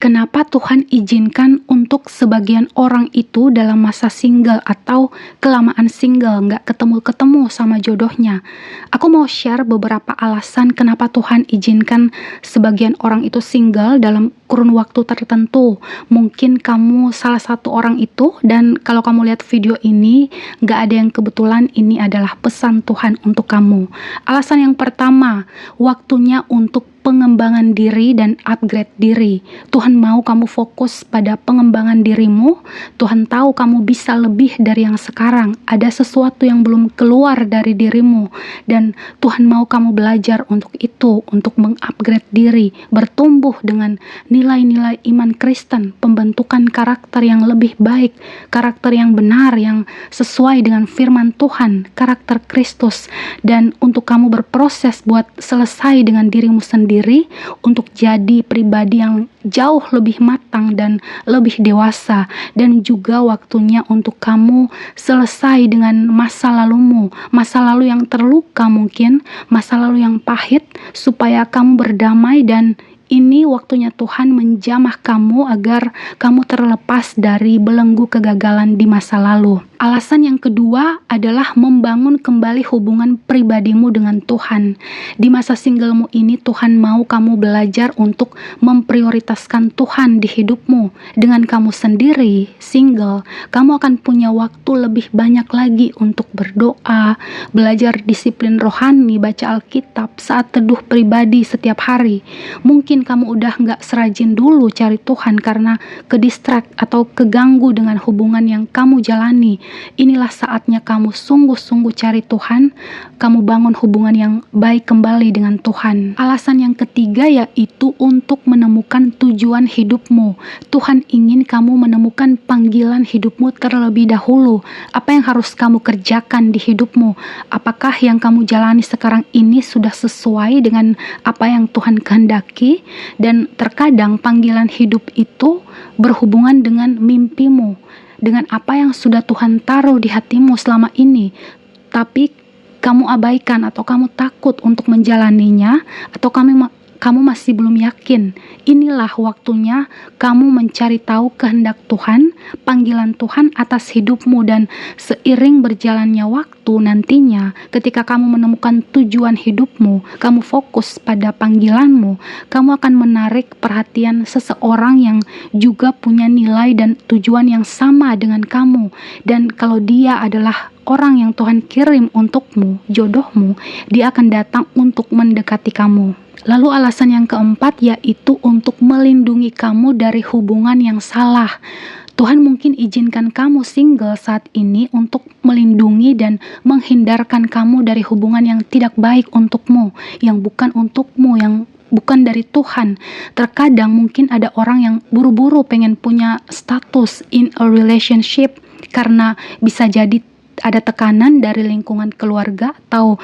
Kenapa Tuhan izinkan untuk sebagian orang itu dalam masa single atau kelamaan single, nggak ketemu-ketemu sama jodohnya? Aku mau share beberapa alasan kenapa Tuhan izinkan sebagian orang itu single dalam kurun waktu tertentu. Mungkin kamu salah satu orang itu, dan kalau kamu lihat video ini, nggak ada yang kebetulan, ini adalah pesan Tuhan untuk kamu. Alasan yang pertama, waktunya untuk pengembangan diri dan upgrade diri. Tuhan mau kamu fokus pada pengembangan dirimu. Tuhan tahu kamu bisa lebih dari yang sekarang. Ada sesuatu yang belum keluar dari dirimu, dan Tuhan mau kamu belajar untuk itu, untuk mengupgrade diri, bertumbuh dengan nilai-nilai iman Kristen, pembentukan karakter yang lebih baik, karakter yang benar, yang sesuai dengan firman Tuhan, karakter Kristus, dan untuk kamu berproses buat selesai dengan dirimu sendiri, untuk jadi pribadi yang jauh lebih matang dan lebih dewasa. Dan juga waktunya untuk kamu selesai dengan masa lalumu, masa lalu yang terluka mungkin, masa lalu yang pahit, supaya kamu berdamai. Dan ini waktunya Tuhan menjamah kamu agar kamu terlepas dari belenggu kegagalan di masa lalu. Alasan yang kedua adalah membangun kembali hubungan pribadimu dengan Tuhan. Di masa singlemu ini, Tuhan mau kamu belajar untuk memprioritaskan Tuhan di hidupmu. Dengan kamu sendiri, single, kamu akan punya waktu lebih banyak lagi untuk berdoa, belajar disiplin rohani, baca Alkitab, saat teduh pribadi setiap hari. Mungkin kamu udah gak serajin dulu cari Tuhan karena kedistract atau keganggu dengan hubungan yang kamu jalani. Inilah saatnya kamu sungguh-sungguh cari Tuhan, kamu bangun hubungan yang baik kembali dengan Tuhan. Alasan yang ketiga yaitu untuk menemukan tujuan hidupmu. Tuhan ingin kamu menemukan panggilan hidupmu terlebih dahulu. Apa yang harus kamu kerjakan di hidupmu? Apakah yang kamu jalani sekarang ini sudah sesuai dengan apa yang Tuhan kehendaki? Dan terkadang panggilan hidup itu berhubungan dengan mimpimu, dengan apa yang sudah Tuhan taruh di hatimu selama ini, tapi kamu abaikan atau kamu takut untuk menjalaninya, atau kamu masih belum yakin. Inilah waktunya kamu mencari tahu kehendak Tuhan, panggilan Tuhan atas hidupmu. Dan seiring berjalannya waktu nantinya, ketika kamu menemukan tujuan hidupmu, kamu fokus pada panggilanmu, kamu akan menarik perhatian seseorang yang juga punya nilai dan tujuan yang sama dengan kamu. Dan kalau dia adalah orang yang Tuhan kirim untukmu, jodohmu, dia akan datang untuk mendekati kamu. Lalu alasan yang keempat yaitu untuk melindungi kamu dari hubungan yang salah. Tuhan mungkin izinkan kamu single saat ini untuk melindungi dan menghindarkan kamu dari hubungan yang tidak baik untukmu, yang bukan untukmu, yang bukan dari Tuhan. Terkadang mungkin ada orang yang buru-buru pengen punya status in a relationship karena bisa jadi ada tekanan dari lingkungan keluarga, atau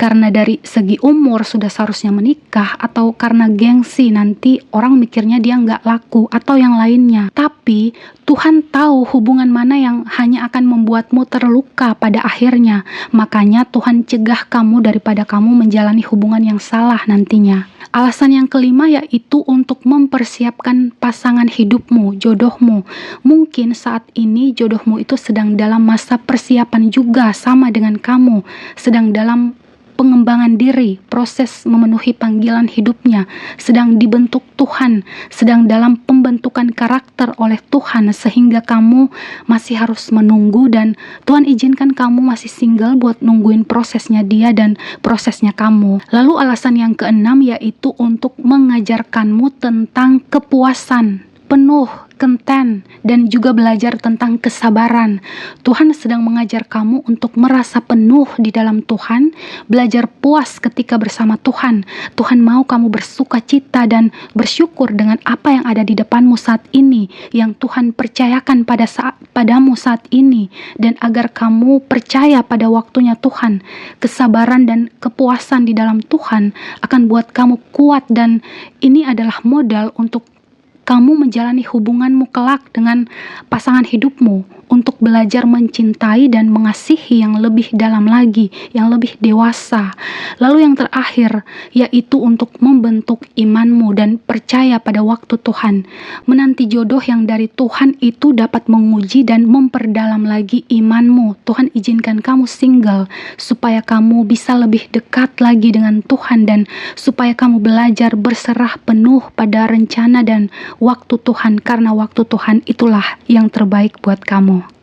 karena dari segi umur sudah seharusnya menikah, atau karena gengsi nanti orang mikirnya dia nggak laku, atau yang lainnya. Tapi Tuhan tahu hubungan mana yang hanya akan membuatmu terluka pada akhirnya. Makanya Tuhan cegah kamu daripada kamu menjalani hubungan yang salah nantinya. Alasan yang kelima yaitu untuk mempersiapkan pasangan hidupmu, jodohmu. Mungkin saat ini jodohmu itu sedang dalam masa persiapan juga sama dengan kamu, sedang dalam pengembangan diri, proses memenuhi panggilan hidupnya, sedang dibentuk Tuhan, sedang dalam pembentukan karakter oleh Tuhan, sehingga kamu masih harus menunggu. Dan Tuhan izinkan kamu masih single buat nungguin prosesnya dia dan prosesnya kamu. Lalu alasan yang keenam yaitu untuk mengajarkanmu tentang kepuasan penuh, content, dan juga belajar tentang kesabaran. Tuhan sedang mengajar kamu untuk merasa penuh di dalam Tuhan, belajar puas ketika bersama Tuhan. Tuhan mau kamu bersuka cita dan bersyukur dengan apa yang ada di depanmu saat ini, yang Tuhan percayakan padamu saat ini, dan agar kamu percaya pada waktunya Tuhan. Kesabaran dan kepuasan di dalam Tuhan akan buat kamu kuat, dan ini adalah modal untuk kamu menjalani hubunganmu kelak dengan pasangan hidupmu, untuk untuk belajar mencintai dan mengasihi yang lebih dalam lagi, yang lebih dewasa. Lalu yang terakhir, yaitu untuk membentuk imanmu dan percaya pada waktu Tuhan. Menanti jodoh yang dari Tuhan itu dapat menguji dan memperdalam lagi imanmu. Tuhan izinkan kamu single supaya kamu bisa lebih dekat lagi dengan Tuhan dan supaya kamu belajar berserah penuh pada rencana dan waktu Tuhan, karena waktu Tuhan itulah yang terbaik buat kamu.